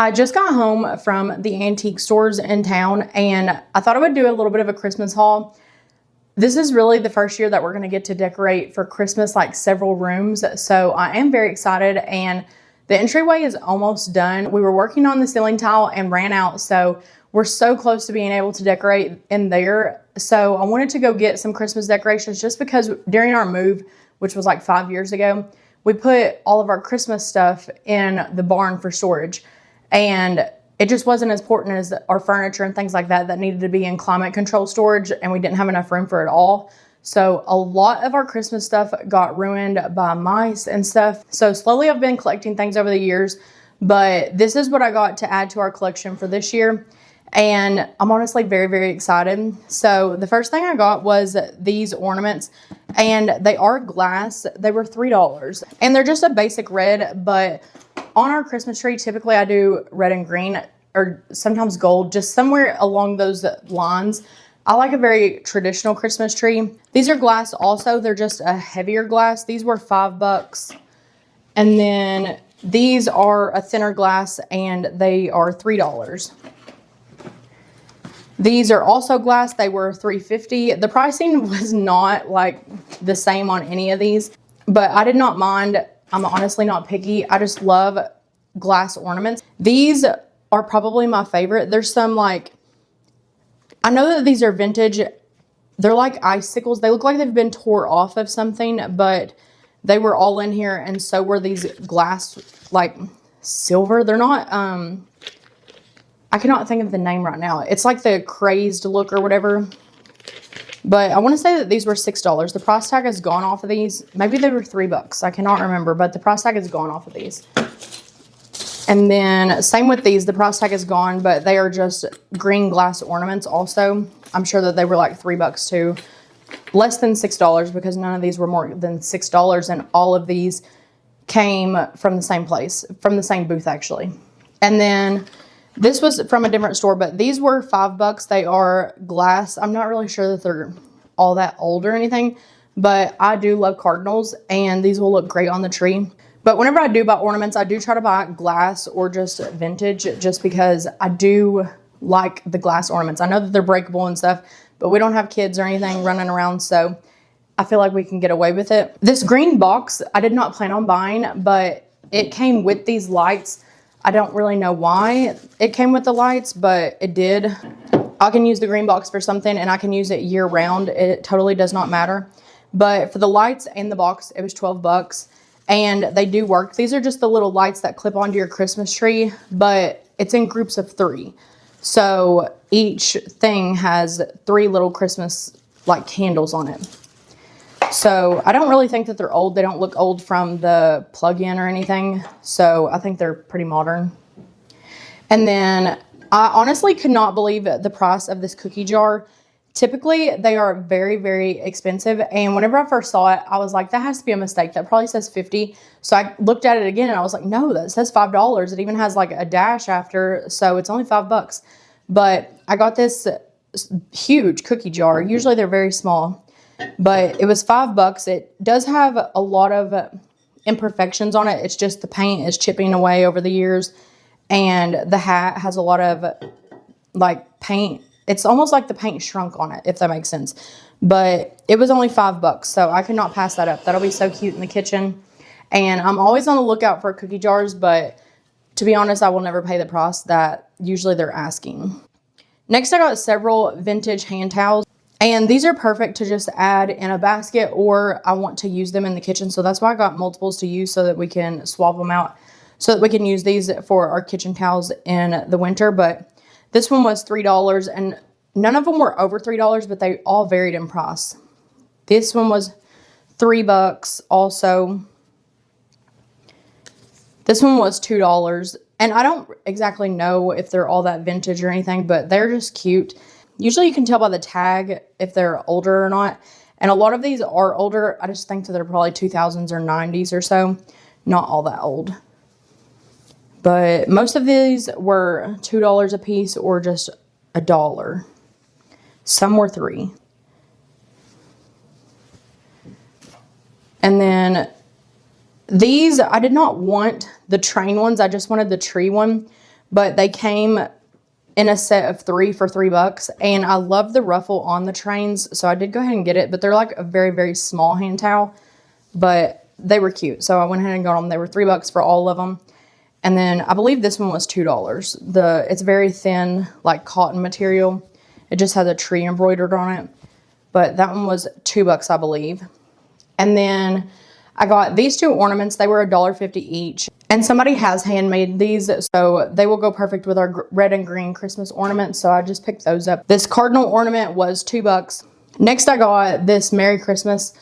I just got home from the antique stores in town and I thought I would do a little bit of a Christmas haul. This is really the first year that we're going to get to decorate for Christmas, like several rooms. So I am very excited, and the entryway is almost done. We were working on the ceiling tile and ran out. So we're so close to being able to decorate in there. So I wanted to go get some Christmas decorations just because during our move, which was like 5 years ago, we put all of our Christmas stuff in the barn for storage. And it just wasn't as important as our furniture and things like that that needed to be in climate control storage, and we didn't have enough room for it all. So a lot of our Christmas stuff got ruined by mice and stuff. So slowly I've been collecting things over the years, but this is what I got to add to our collection for this year. And I'm honestly very, very excited. So the first thing I got was these ornaments, and they are glass. They were $3, and they're just a basic red, but on our Christmas tree, typically I do red and green, or sometimes gold, just somewhere along those lines. I like a very traditional Christmas tree. These are glass also. They're just a heavier glass. These were $5. And then these are a thinner glass, and they are $3. These are also glass. They were $3.50. The pricing was not like the same on any of these, but I did not mind. I'm honestly not picky. I just love glass ornaments. These are probably my favorite. There's some like, I know that these are vintage. They're like icicles. They look like they've been tore off of something, but they were all in here. And so were these glass, like silver. They're not, I cannot think of the name right now. It's like the crazed look or whatever. But I want to say that these were $6. The price tag has gone off of these. Maybe they were $3. I cannot remember, but the price tag has gone off of these. And then same with these. The price tag is gone, but they are just green glass ornaments also. I'm sure that they were like $3 too. Less than $6 because none of these were more than $6, and all of these came from the same place, from the same booth actually. And then this was from a different store, but these were $5. They are glass. I'm not really sure that they're all that old or anything, but I do love cardinals, and these will look great on the tree. But whenever I do buy ornaments, I do try to buy glass or just vintage, just because I do like the glass ornaments. I know that they're breakable and stuff, but we don't have kids or anything running around, so I feel like we can get away with it. This green box, I did not plan on buying, but it came with these lights. I don't really know why it came with the lights, but it did. I can use the green box for something, and I can use it year round. It totally does not matter. But for the lights and the box, it was $12, and they do work. These are just the little lights that clip onto your Christmas tree, but it's in groups of 3. So each thing has 3 little Christmas like candles on it. So I don't really think that they're old. They don't look old from the plug-in or anything. So I think they're pretty modern. And then I honestly could not believe the price of this cookie jar. Typically, they are very, very expensive. And whenever I first saw it, I was like, that has to be a mistake. That probably says $50. So I looked at it again and I was like, no, that says $5. It even has like a dash after. So it's only $5. But I got this huge cookie jar. Usually they're very small. But it was $5. It does have a lot of imperfections on it. It's just the paint is chipping away over the years. And the hat has a lot of like paint. It's almost like the paint shrunk on it, if that makes sense. But it was only $5. So I could not pass that up. That'll be so cute in the kitchen. And I'm always on the lookout for cookie jars. But to be honest, I will never pay the price that usually they're asking. Next, I got several vintage hand towels. And these are perfect to just add in a basket, or I want to use them in the kitchen. So that's why I got multiples to use, so that we can swap them out, so that we can use these for our kitchen towels in the winter. But this one was $3, and none of them were over $3, but they all varied in price. This one was $3 also. This one was $2. And I don't exactly know if they're all that vintage or anything, but they're just cute. Usually you can tell by the tag if they're older or not. And a lot of these are older. I just think that they're probably 2000s or 90s or so. Not all that old. But most of these were $2 a piece or just $1. Some were $3. And then these, I did not want the train ones. I just wanted the tree one. but they came in a set of 3 for $3. And I love the ruffle on the trains, so I did go ahead and get it. But they're like a very, very small hand towel, but they were cute. So I went ahead and got them. They were $3 for all of them. And then I believe this one was $2. It's very thin, like cotton material. It just has a tree embroidered on it. But that one was $2, I believe. And then I got these 2 ornaments. They were $1.50 each. And somebody has handmade these, so they will go perfect with our red and green Christmas ornaments. So I just picked those up. This cardinal ornament was $2. Next, I got this Merry Christmas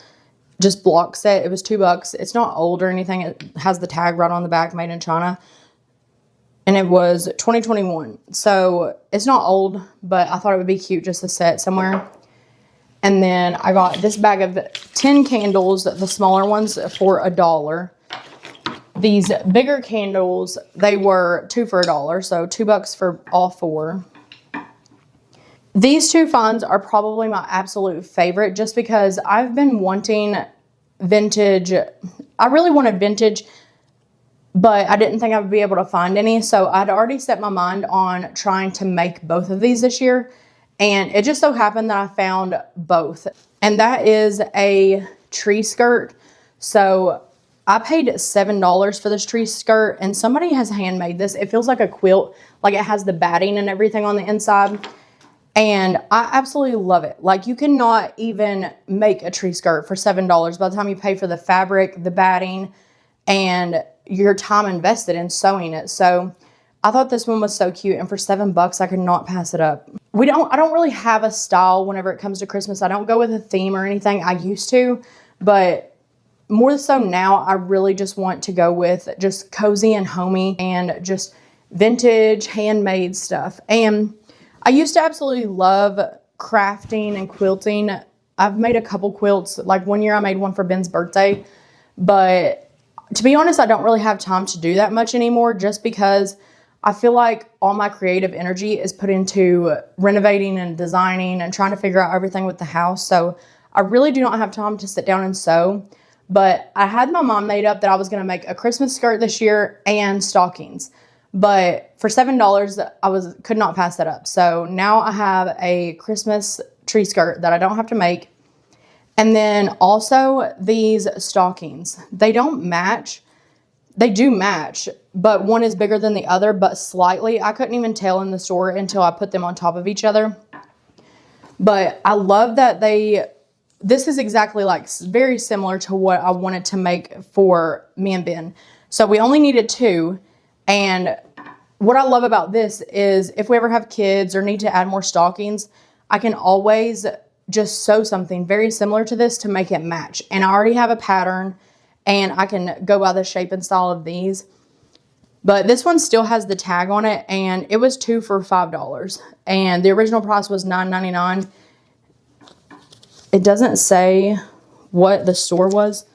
just block set. It was $2. It's not old or anything. It has the tag right on the back, made in China. And it was 2021. So it's not old, but I thought it would be cute just to set somewhere. And then I got this bag of 10 candles, the smaller ones, for $1. These bigger candles, they were 2 for $1, so $2 for all 4. These 2 finds are probably my absolute favorite just because I've been wanting vintage. I really wanted vintage, but I didn't think I would be able to find any. So I'd already set my mind on trying to make both of these this year. And it just so happened that I found both. And that is a tree skirt. So I paid $7 for this tree skirt, and somebody has handmade this. It feels like a quilt, like it has the batting and everything on the inside. And I absolutely love it. Like, you cannot even make a tree skirt for $7 by the time you pay for the fabric, the batting, and your time invested in sewing it. So I thought this one was so cute, and for $7, I could not pass it up. I don't really have a style whenever it comes to Christmas. I don't go with a theme or anything. I used to, but more so now, I really just want to go with just cozy and homey and just vintage handmade stuff. And I used to absolutely love crafting and quilting. I've made a couple quilts. Like one year I made one for Ben's birthday, but to be honest, I don't really have time to do that much anymore just because I feel like all my creative energy is put into renovating and designing and trying to figure out everything with the house. So I really do not have time to sit down and sew. But I had my mom made up that I was going to make a Christmas skirt this year and stockings. But for $7, I could not pass that up. So now I have a Christmas tree skirt that I don't have to make. And then also these stockings. They don't match. They do match, but one is bigger than the other, but slightly. I couldn't even tell in the store until I put them on top of each other. But I love that this is exactly like very similar to what I wanted to make for me and Ben. So we only needed 2. And what I love about this is if we ever have kids or need to add more stockings, I can always just sew something very similar to this to make it match. And I already have a pattern and I can go by the shape and style of these. But this one still has the tag on it, and it was 2 for $5. And the original price was $9.99. It doesn't say what the store was,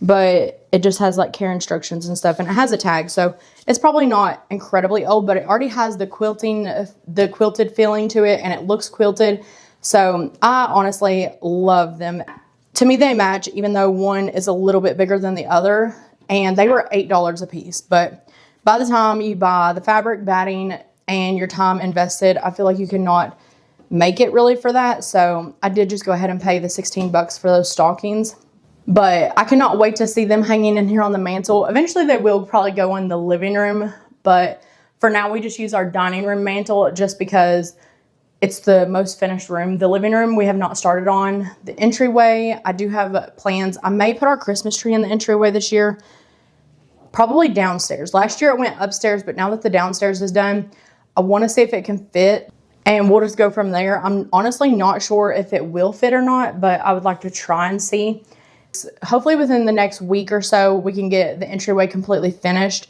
but it just has like care instructions and stuff, and it has a tag. So it's probably not incredibly old, but it already has the quilted feeling to it, and it looks quilted. So I honestly love them. To me, they match, even though one is a little bit bigger than the other, and they were $8 a piece. But by the time you buy the fabric, batting, and your time invested, I feel like you cannot make it really for that. So I did just go ahead and pay the $16 for those stockings. But I cannot wait to see them hanging in here on the mantle. Eventually they will probably go in the living room, but for now we just use our dining room mantle just because it's the most finished room. The living room we have not started on. The entryway, I do have plans. I may put our Christmas tree in the entryway this year. Probably downstairs. Last year it went upstairs, but now that the downstairs is done, I want to see if it can fit. And we'll just go from there. I'm honestly not sure if it will fit or not, but I would like to try and see. Hopefully within the next week or so, we can get the entryway completely finished.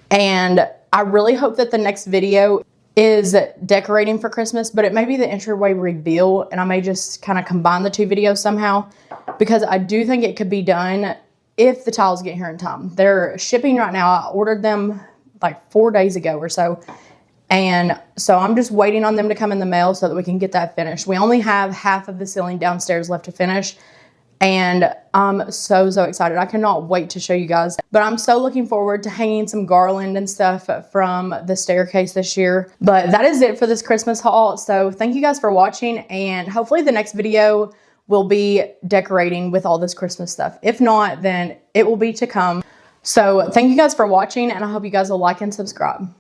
And I really hope that the next video is decorating for Christmas, but it may be the entryway reveal, and I may just kind of combine the 2 videos somehow, because I do think it could be done if the tiles get here in time. They're shipping right now. I ordered them like 4 days ago or so. And so I'm just waiting on them to come in the mail so that we can get that finished. We only have half of the ceiling downstairs left to finish. And I'm so excited. I cannot wait to show you guys. But I'm so looking forward to hanging some garland and stuff from the staircase this year. But that is it for this Christmas haul. So thank you guys for watching, and hopefully the next video will be decorating with all this Christmas stuff. If not, then it will be to come. So thank you guys for watching, and I hope you guys will like and subscribe.